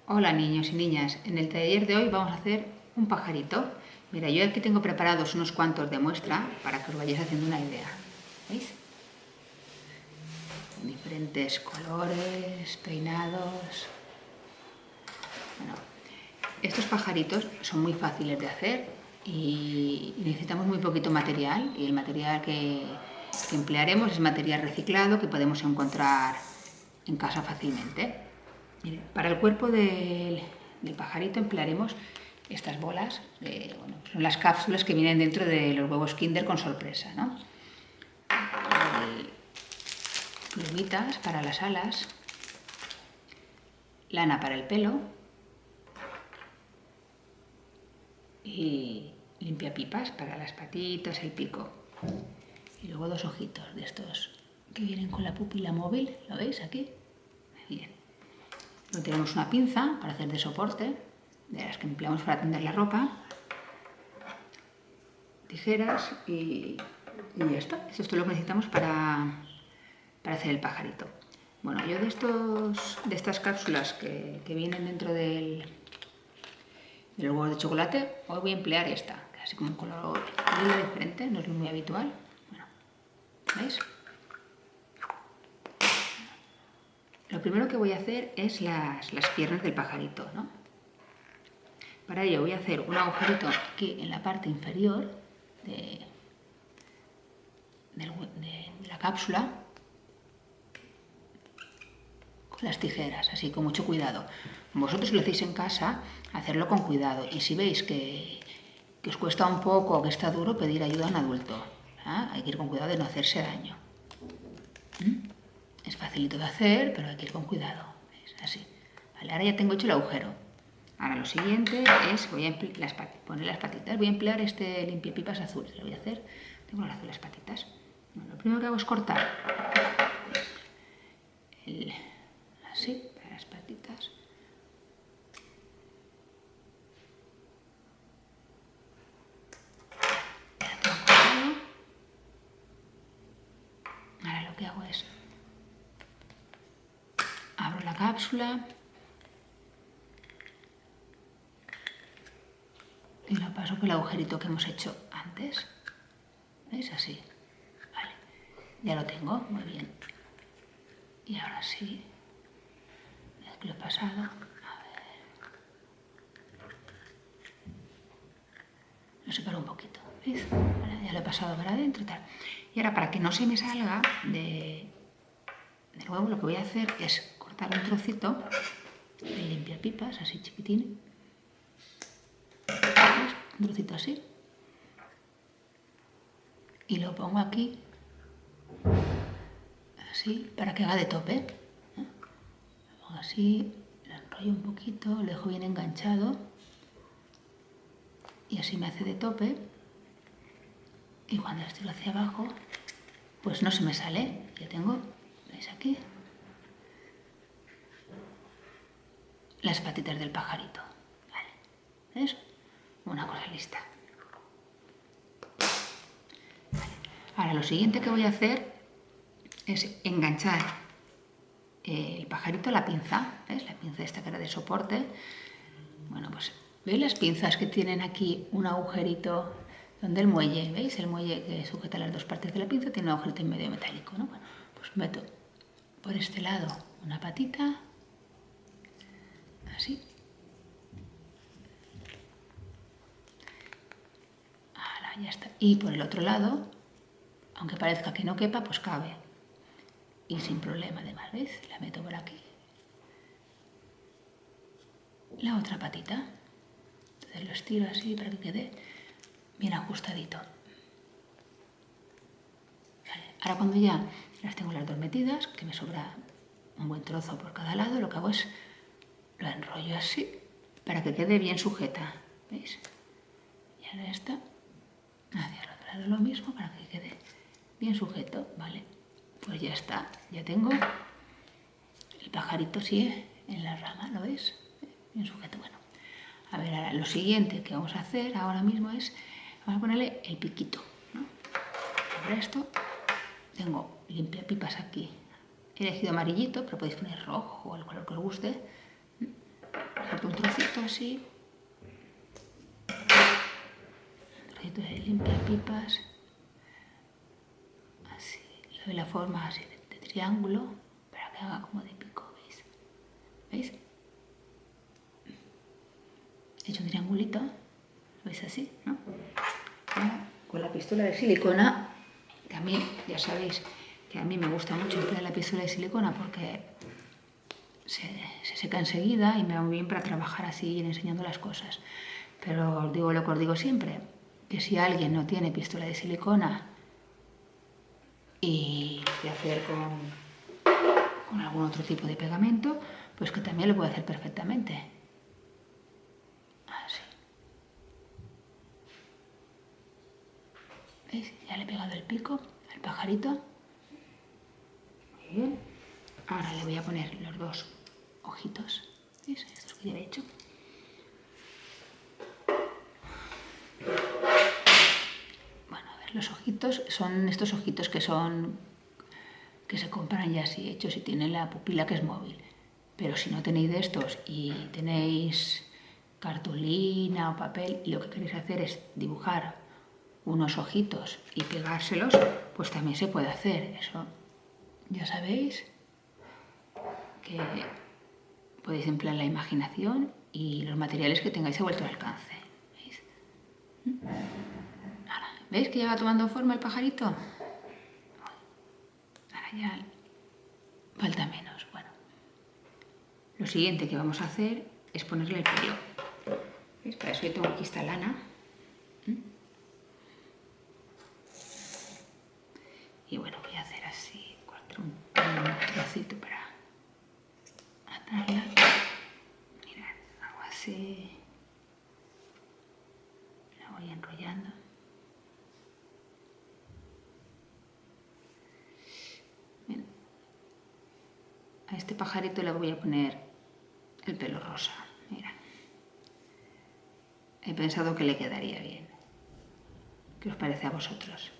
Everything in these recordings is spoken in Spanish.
Hola niños y niñas, en el taller de hoy vamos a hacer un pajarito. Mira, yo aquí tengo preparados unos cuantos de muestra para que os vayáis haciendo una idea. ¿Veis? Diferentes colores, peinados. Bueno, estos pajaritos son muy fáciles de hacer y necesitamos muy poquito material. Y el material que emplearemos es material reciclado que podemos encontrar en casa fácilmente. Mire, para el cuerpo del pajarito emplearemos estas bolas, son las cápsulas que vienen dentro de los huevos Kinder con sorpresa, ¿no? Plumitas para las alas, lana para el pelo y limpiapipas para las patitas, el pico. Y luego dos ojitos de estos que vienen con la pupila móvil, ¿lo veis aquí? Bien. Luego tenemos una pinza para hacer de soporte, de las que empleamos para tender la ropa, tijeras y ya está. Esto es todo lo que necesitamos para hacer el pajarito. Bueno, yo de estas cápsulas que vienen dentro del huevo de chocolate, hoy voy a emplear esta, que es así como un color diferente, no es muy habitual. Bueno, ¿veis? Lo primero que voy a hacer es las piernas del pajarito, ¿no? Para ello voy a hacer un agujerito aquí en la parte inferior de la cápsula con las tijeras, así con mucho cuidado. Vosotros si lo hacéis en casa, hacerlo con cuidado. Y si veis que os cuesta un poco o que está duro, pedir ayuda a un adulto. Hay que ir con cuidado de no hacerse daño. Es facilito de hacer, pero hay que ir con cuidado. ¿Veis? Así. Vale, ahora ya tengo hecho el agujero. Ahora lo siguiente es, voy a poner las patitas. Voy a emplear este limpiapipas azul. Lo voy a hacer, tengo el azul las patitas. Bueno, lo primero que hago es cortar así, para las patitas. Ahora lo que hago es abro la cápsula y lo paso por el agujerito que hemos hecho antes. ¿Veis? Así. Vale. Ya lo tengo. Muy bien. Y ahora sí. Es que lo he pasado. A ver. Lo separo un poquito. ¿Veis? Vale, ya lo he pasado para adentro y tal. Y ahora para que no se me salga del huevo, lo que voy a hacer es cortar un trocito de limpiapipas, así chiquitín. ¿Veis? Un trocito así. Y lo pongo aquí, así, para que haga de tope. Lo pongo así, lo enrollo un poquito, lo dejo bien enganchado. Y así me hace de tope. Y cuando estiro hacia abajo, pues no se me sale. Ya tengo, ¿veis aquí? Las patitas del pajarito. Vale. ¿Ves? Una cosa lista. Vale. Ahora lo siguiente que voy a hacer es enganchar el pajarito a la pinza. ¿Ves? La pinza esta que era de soporte. Bueno, pues ¿veis las pinzas que tienen aquí un agujerito donde el muelle? ¿Veis? El muelle que sujeta las dos partes de la pinza tiene un agujerito en medio metálico, ¿no? Bueno, pues meto por este lado una patita, así. Ahora ya está. Y por el otro lado, aunque parezca que no quepa, pues cabe. Y sin problema además, ¿veis? La meto por aquí. La otra patita. Entonces lo estiro así para que quede bien ajustadito. Vale. Ahora cuando ya las tengo las dos metidas, que me sobra un buen trozo por cada lado, lo que hago es lo enrollo así para que quede bien sujeta. ¿Veis? Y ahora esta hacia el otro lado lo mismo para que quede bien sujeto. Vale, pues ya está. Ya tengo el pajarito sigue en la rama, ¿lo veis? Bien sujeto. Bueno, a ver, ahora lo siguiente que vamos a hacer ahora mismo es, vamos a ponerle el piquito, ¿no? Para esto tengo limpiapipas aquí. He elegido amarillito, pero podéis poner rojo o el color que os guste. así. Un trocito de limpiapipas. Así. Le doy la forma así de triángulo para que haga como de pico, ¿veis? ¿Veis? He hecho un triangulito. ¿Lo veis así? ¿No? Ahora, con la pistola de silicona, que a mí, ya sabéis, que a mí me gusta mucho emplear la pistola de silicona porque se seca enseguida y me va muy bien para trabajar así y ir enseñando las cosas. Pero os digo lo que os digo siempre, que si alguien no tiene pistola de silicona y lo quiere hacer con algún otro tipo de pegamento, pues que también lo puede hacer perfectamente. Así. ¿Veis? Ya le he pegado el pico al pajarito. Muy bien. Ahora le voy a poner los dos ojitos. ¿Veis? Estos que ya he hecho. Bueno, a ver, los ojitos son estos ojitos que se compran ya así hechos y tienen la pupila que es móvil. Pero si no tenéis de estos y tenéis cartulina o papel y lo que queréis hacer es dibujar unos ojitos y pegárselos, pues también se puede hacer. Eso ya sabéis que podéis emplear la imaginación y los materiales que tengáis a vuestro alcance. ¿Veis? Ahora, ¿veis que ya va tomando forma el pajarito? Ahora ya falta menos. Bueno, lo siguiente que vamos a hacer es ponerle el pelo. ¿Veis? Para eso yo tengo aquí esta lana. Y bueno, voy a hacer así, cortar un trocito para atarla. Mirad, hago así. La voy enrollando. Bien. A este pajarito le voy a poner el pelo rosa. Mira. He pensado que le quedaría bien. ¿Qué os parece a vosotros?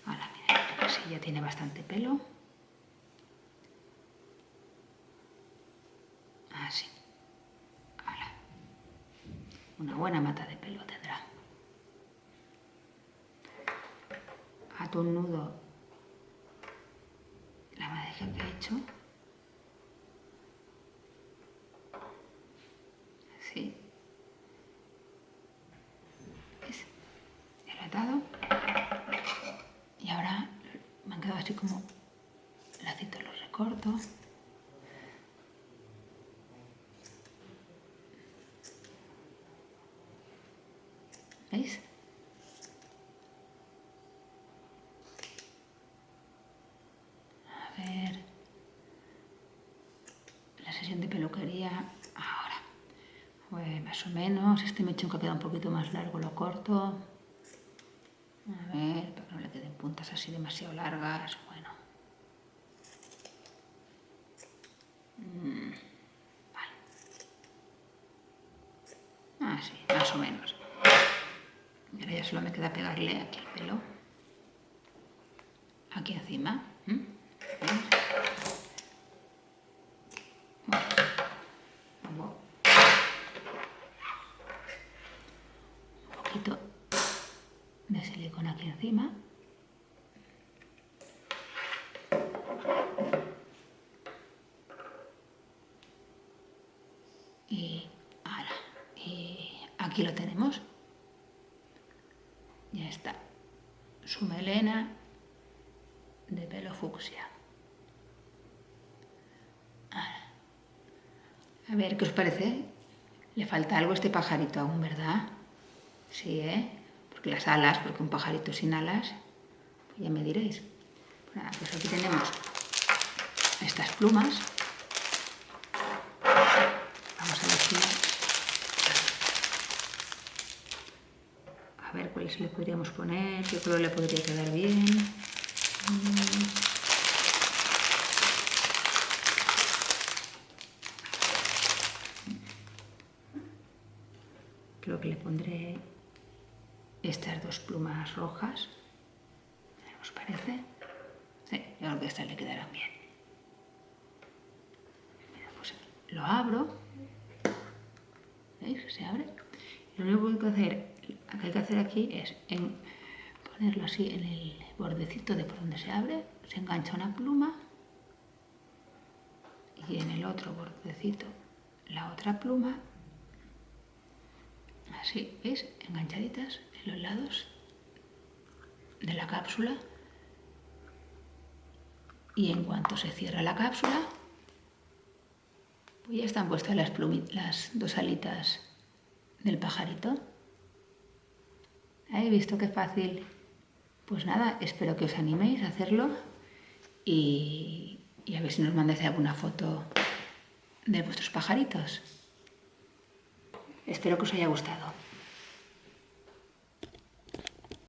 Ahora, mira, así ya tiene bastante pelo. Así. Ahora. Una buena mata de pelo tendrá. Ato un nudo la madeja que he hecho. Así. ¿Ves? Ya lo he atado. Y ahora me han quedado así como lacitos, los recorto. ¿Veis? A ver. La sesión de peluquería ahora. Pues más o menos. Este mechón que queda un poquito más largo lo corto. A ver, para que no le queden puntas así demasiado largas. Bueno. Vale. Así, más o menos. Y ahora ya solo me queda pegarle aquí el pelo. Aquí encima. Bueno, pongo un poquito de silicona aquí encima. Y ahora, aquí lo tenemos. Ya está. Su melena de pelo fucsia. Ahora, a ver qué os parece. Le falta algo a este pajarito aún, ¿verdad? Sí, ¿eh? Porque las alas, porque un pajarito sin alas, pues ya me diréis. Bueno, pues aquí tenemos estas plumas. Vamos a elegir. A ver cuáles le podríamos poner, qué color le podría quedar bien. Creo que le pondré estas dos plumas rojas. ¿Os parece? Sí, yo creo que estas le quedarán bien. Mira, pues lo abro. ¿Veis? Se abre. Lo único que hay que hacer aquí es ponerlo así en el bordecito de por donde se abre, se engancha una pluma y en el otro bordecito la otra pluma, así, ¿veis? Enganchaditas en los lados de la cápsula, y en cuanto se cierra la cápsula, pues ya están puestas las dos alitas del pajarito. ¿Habéis visto qué fácil? Pues nada, espero que os animéis a hacerlo y a ver si nos mandáis alguna foto de vuestros pajaritos. Espero que os haya gustado.